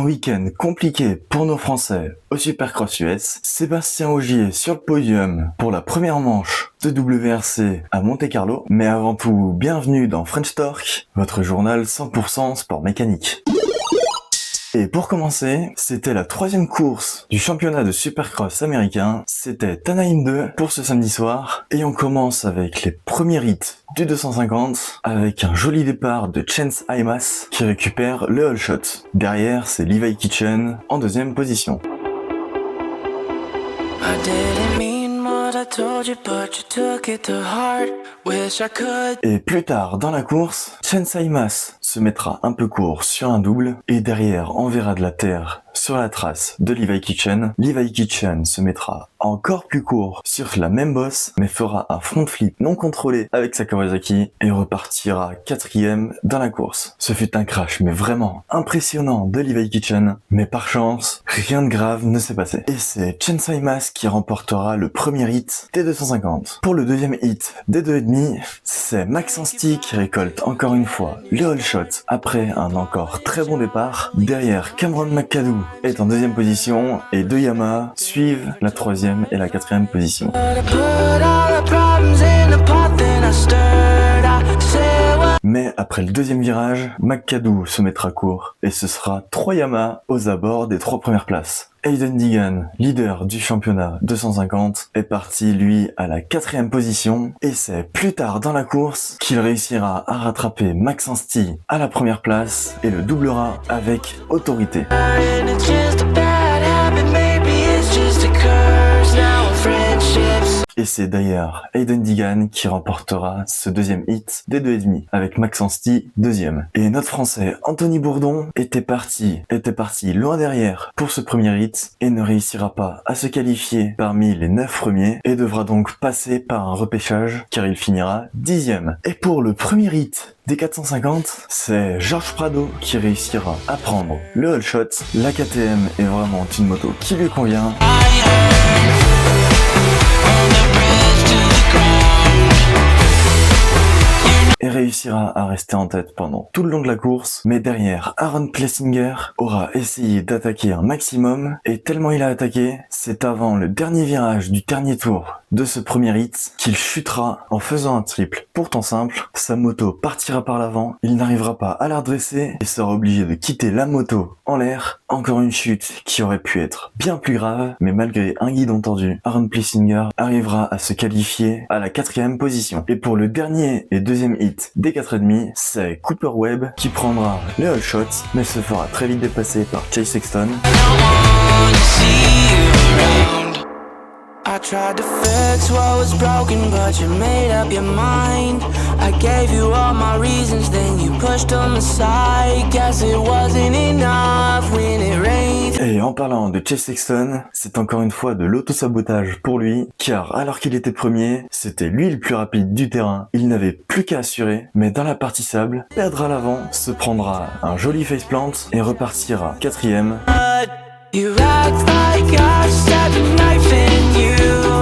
Un week-end compliqué pour nos Français au Supercross US. Sébastien Ogier sur le podium pour la première manche de WRC à Monte-Carlo. Mais avant tout, bienvenue dans French Torque, votre journal 100% sport mécanique. Et pour commencer, c'était la 3e course du championnat de Supercross américain. C'était Anaheim 2 pour ce samedi soir. Et on commence avec les premiers hits du 250 avec un joli départ de Chance Imas qui récupère le All Shot. Derrière, c'est Levi Kitchen en 2e position. Et plus tard dans la course, Chance Imas se mettra un peu court sur un double et derrière on verra de la terre sur la trace de Levi Kitchen. Levi Kitchen se mettra encore plus court sur la même bosse mais fera un front flip non contrôlé avec sa Kawasaki et repartira 4e dans la course. Ce fut un crash mais vraiment impressionnant de Levi Kitchen, mais par chance rien de grave ne s'est passé. Et c'est Chance Imas qui remportera le premier hit des 250. Pour le deuxième hit des 2,5, c'est Max Anstey qui récolte encore une fois le All Shot après un encore très bon départ. Derrière, Cameron McAdoo est en 2e position et deux Yamaha suivent la 3e et la 4e position. Mais après le deuxième virage, McAdoo se mettra court et ce sera 3 Yamaha aux abords des 3 premières places. Hayden Deegan, leader du championnat 250, est parti lui à la 4e position et c'est plus tard dans la course qu'il réussira à rattraper Max Anstey à la première place et le doublera avec autorité. Et c'est d'ailleurs Hayden Deegan qui remportera ce deuxième hit des 2,5 avec Max Anstey 2e. Et notre Français Anthony Bourdon était parti loin derrière pour ce premier hit et ne réussira pas à se qualifier parmi les 9 premiers et devra donc passer par un repêchage car il finira 10e. Et pour le premier hit des 450, c'est Georges Prado qui réussira à prendre le All Shot. La KTM est vraiment une moto qui lui convient. Et réussira à rester en tête pendant tout le long de la course, mais derrière, Aaron Plessinger aura essayé d'attaquer un maximum, et tellement il a attaqué, c'est avant le dernier virage du dernier tour de ce premier hit qu'il chutera en faisant un triple. Pourtant simple, sa moto partira par l'avant, il n'arrivera pas à la redresser et sera obligé de quitter la moto en l'air. Encore une chute qui aurait pu être bien plus grave, mais malgré un guidon tordu, Aaron Plessinger arrivera à se qualifier à la 4e position. Et pour le dernier et deuxième hit des 4,5, c'est Cooper Webb qui prendra le All Shot, mais se fera très vite dépasser par Chase Sexton. I tried to fix what was broken, but you made up your mind. I gave you all my reasons, then you pushed them aside. Guess it wasn't enough when it rained. Et en parlant de Chase Sexton, c'est encore une fois de l'autosabotage pour lui, car alors qu'il était premier, c'était lui le plus rapide du terrain. Il n'avait plus qu'à assurer, mais dans la partie sable, perdra l'avant, se prendra un joli faceplant et repartira 4e. You act like I stabbed a knife in you.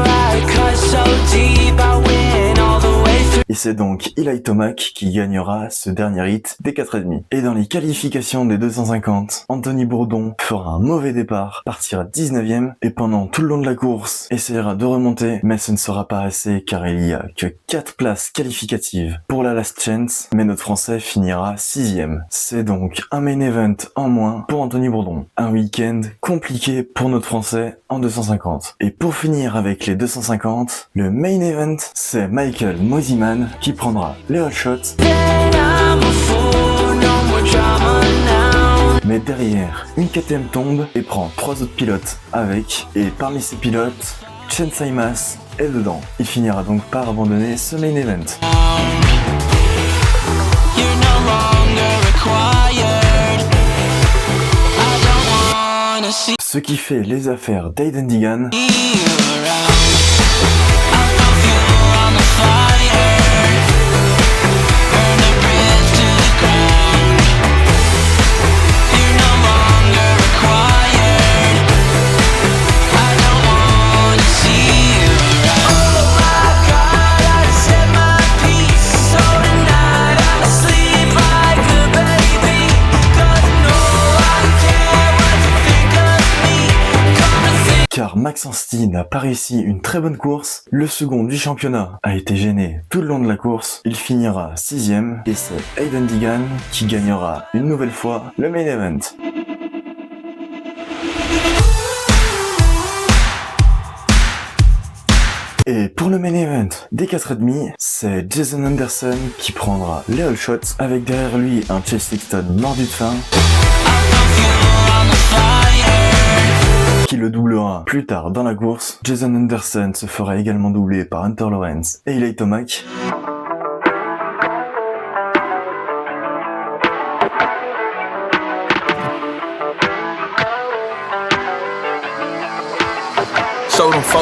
I cut so deep, I went all the way through. Et c'est donc Eli Tomac qui gagnera ce dernier hit des 4,5. Et dans les qualifications des 250, Anthony Bourdon fera un mauvais départ, partira 19e et pendant tout le long de la course essaiera de remonter, mais ce ne sera pas assez car il y a que 4 places qualificatives pour la last chance, mais notre Français finira 6e. C'est donc un main event en moins pour Anthony Bourdon. Un week-end compliqué pour notre Français en 250. Et pour finir avec les 250, le main event, c'est Michael Mosiman qui prendra le All Shot. Mais derrière, une KTM tombe et prend 3 autres pilotes avec, et parmi ces pilotes, Chance Imas est dedans. Il finira donc par abandonner ce main event. Ce qui fait les affaires d'Hayden Deegan. car Maxence n'a pas réussi une très bonne course. Le second du championnat a été gêné tout le long de la course. Il finira 6ème et c'est Hayden Deegan qui gagnera une nouvelle fois le main event. Et pour le main event des 4,5, c'est Jason Anderson qui prendra les all shots avec derrière lui un Chase Sexton mordu de faim qui le doublera plus tard dans la course. Jason Anderson se fera également doubler par Hunter Lawrence et Eli Tomac.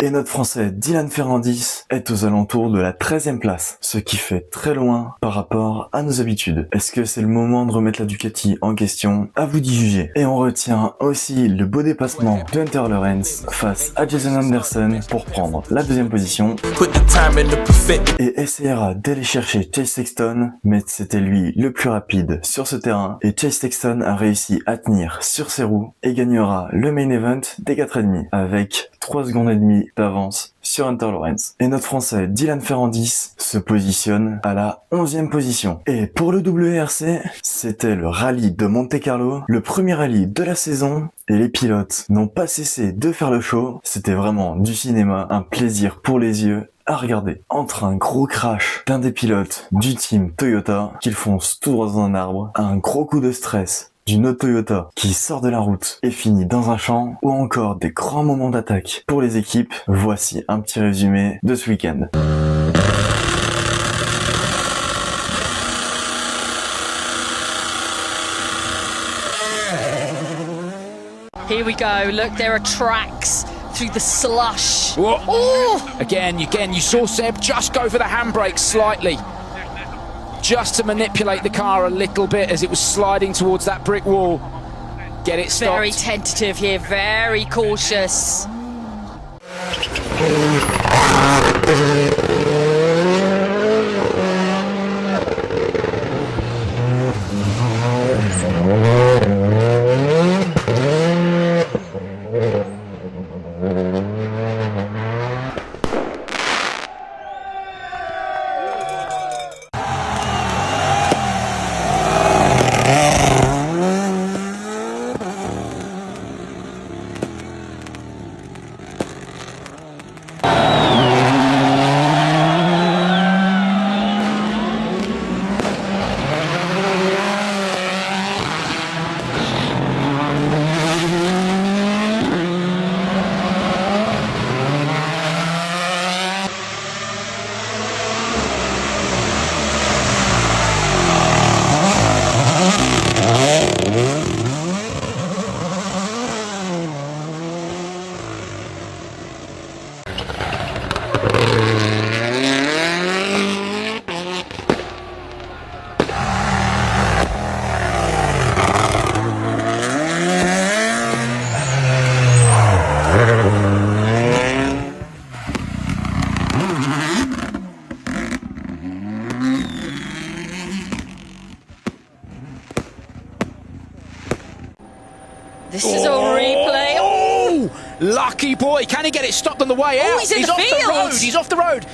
Et notre français Dylan Ferrandis est aux alentours de la 13e place, ce qui fait très loin par rapport à nos habitudes. Est-ce que c'est le moment de remettre la Ducati en question? À vous d'y juger. Et on retient aussi le beau dépassement de Hunter Lawrence face à Jason Anderson pour prendre la 2e position et essaiera d'aller chercher Chase Sexton, mais c'était lui le plus rapide sur ce terrain et Chase Sexton a réussi à tenir sur ses roues et gagnera le main event des 4,5 avec 3 secondes et demie d'avance sur Hunter Lawrence. Et notre français Dylan Ferrandis se positionne à la 11e position. Et pour le WRC, c'était le rallye de Monte Carlo, le premier rallye de la saison, et les pilotes n'ont pas cessé de faire le show. C'était vraiment du cinéma, un plaisir pour les yeux à regarder. Entre un gros crash d'un des pilotes du team Toyota qui fonce tout droit dans un arbre, un gros coup de stress d'une autre Toyota qui sort de la route et finit dans un champ, ou encore des grands moments d'attaque pour les équipes, voici un petit résumé de ce week-end. Here we go, look, there are tracks through the slush. Oh! Again, you saw Seb just go for the handbrake slightly. Just to manipulate the car a little bit as it was sliding towards that brick wall. Get it stopped. Very tentative here, very cautious. This is a replay. Oh! Lucky boy. Can he get it stopped on the way out? Oh, he's in the off field. the road. He's off the road.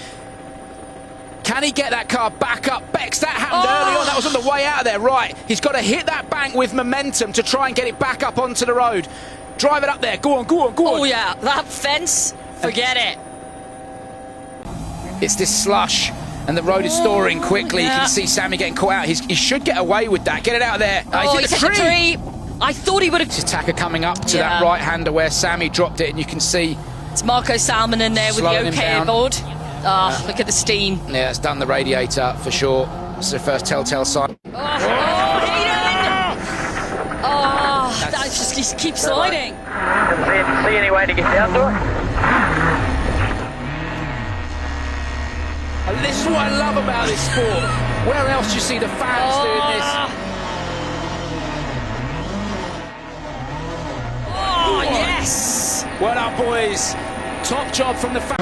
Can he get that car back up? Bex, that happened early on. That was on the way out of there. Right. He's got to hit that bank with momentum to try and get it back up onto the road. Drive it up there. Go on, go on, go on. Oh, yeah. That fence, forget it. It's this slush. And the road is storing quickly. Yeah. You can see Sammy getting caught out. He should get away with that. Get it out of there. Oh, he's he's hit hit the tree. I thought he would have. Attacker coming up to that right-hander where Sammy dropped it, and you can see It's Marco Salmon in there with the OK aboard. Look at the steam. Yeah, it's done the radiator for sure. It's the first telltale sign. Oh, Hayden! Oh, that just keeps sliding. See any way to get down to it? And this is what I love about this sport. Where else do you see the fans doing this? Oh, yes! Well done, boys. Top job from the fans.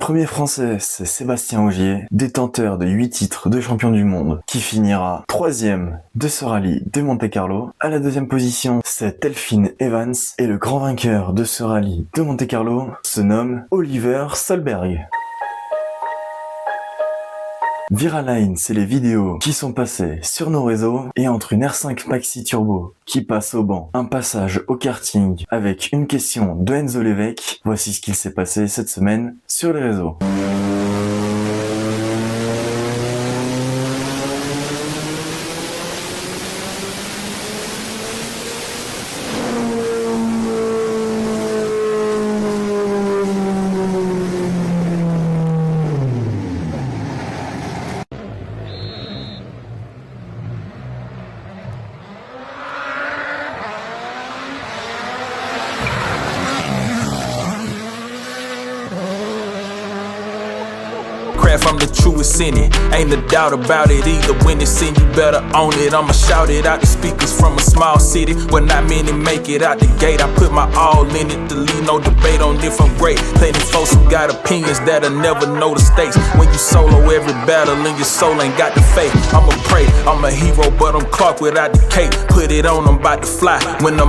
premier français, c'est Sébastien Ogier, détenteur de 8 titres de champion du monde, qui finira 3e de ce rallye de Monte-Carlo. À la 2e position, c'est Elfyn Evans, et le grand vainqueur de ce rallye de Monte-Carlo se nomme Oliver Solberg. Viraline, c'est les vidéos qui sont passées sur nos réseaux, et entre une R5 Maxi Turbo qui passe au banc, un passage au karting avec une question de Enzo Lévesque, voici ce qu'il s'est passé cette semaine sur les réseaux. I'm the truest in it, ain't a doubt about it either. When it's in, you better own it. I'ma shout it out the speakers from a small city where not many make it out the gate. I put my all in it to leave no debate on if I'm great. Plenty folks who got opinions that'll never know the stakes. When you solo every battle and your soul ain't got the faith. I'ma pray, I'm a hero but I'm Clark without the cape. Put it on, I'm about to fly when the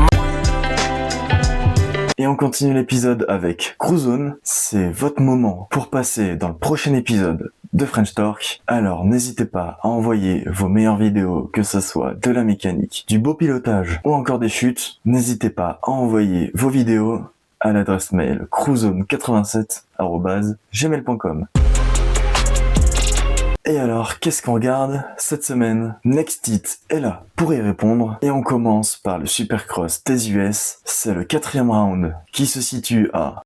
Et on continue l'épisode avec Cruzone. C'est votre moment pour passer dans le prochain épisode de French Torque. Alors n'hésitez pas à envoyer vos meilleures vidéos, que ce soit de la mécanique, du beau pilotage ou encore des chutes. N'hésitez pas à envoyer vos vidéos à l'adresse mail cruzone87@gmail.com. Et alors, qu'est-ce qu'on regarde cette semaine? Nextit est là pour y répondre, et on commence par le Supercross des US. C'est le 4e round qui se situe à...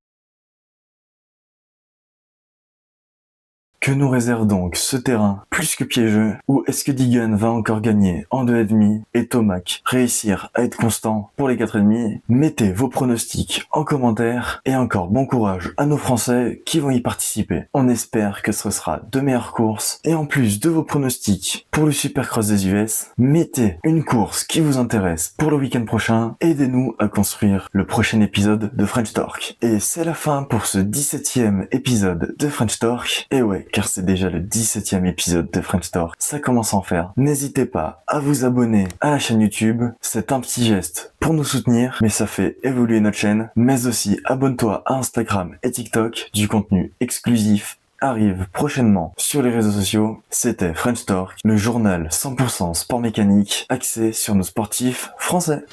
Que nous réserve donc ce terrain plus que piégeux? Ou est-ce que Deegan va encore gagner en 2,5 et Tomac réussir à être constant pour les 4,5? Mettez vos pronostics en commentaire, et encore bon courage à nos Français qui vont y participer. On espère que ce sera de meilleures courses, et en plus de vos pronostics pour le Supercross des US, mettez une course qui vous intéresse pour le week-end prochain. Aidez-nous à construire le prochain épisode de French Torque. Et c'est la fin pour ce 17e épisode de French Torque. Et ouais, car c'est déjà le 17e épisode de French Torque. Ça commence à en faire. N'hésitez pas à vous abonner à la chaîne YouTube. C'est un petit geste pour nous soutenir, mais ça fait évoluer notre chaîne. Mais aussi, abonne-toi à Instagram et TikTok. Du contenu exclusif arrive prochainement sur les réseaux sociaux. C'était French Torque, le journal 100% sport mécanique axé sur nos sportifs français.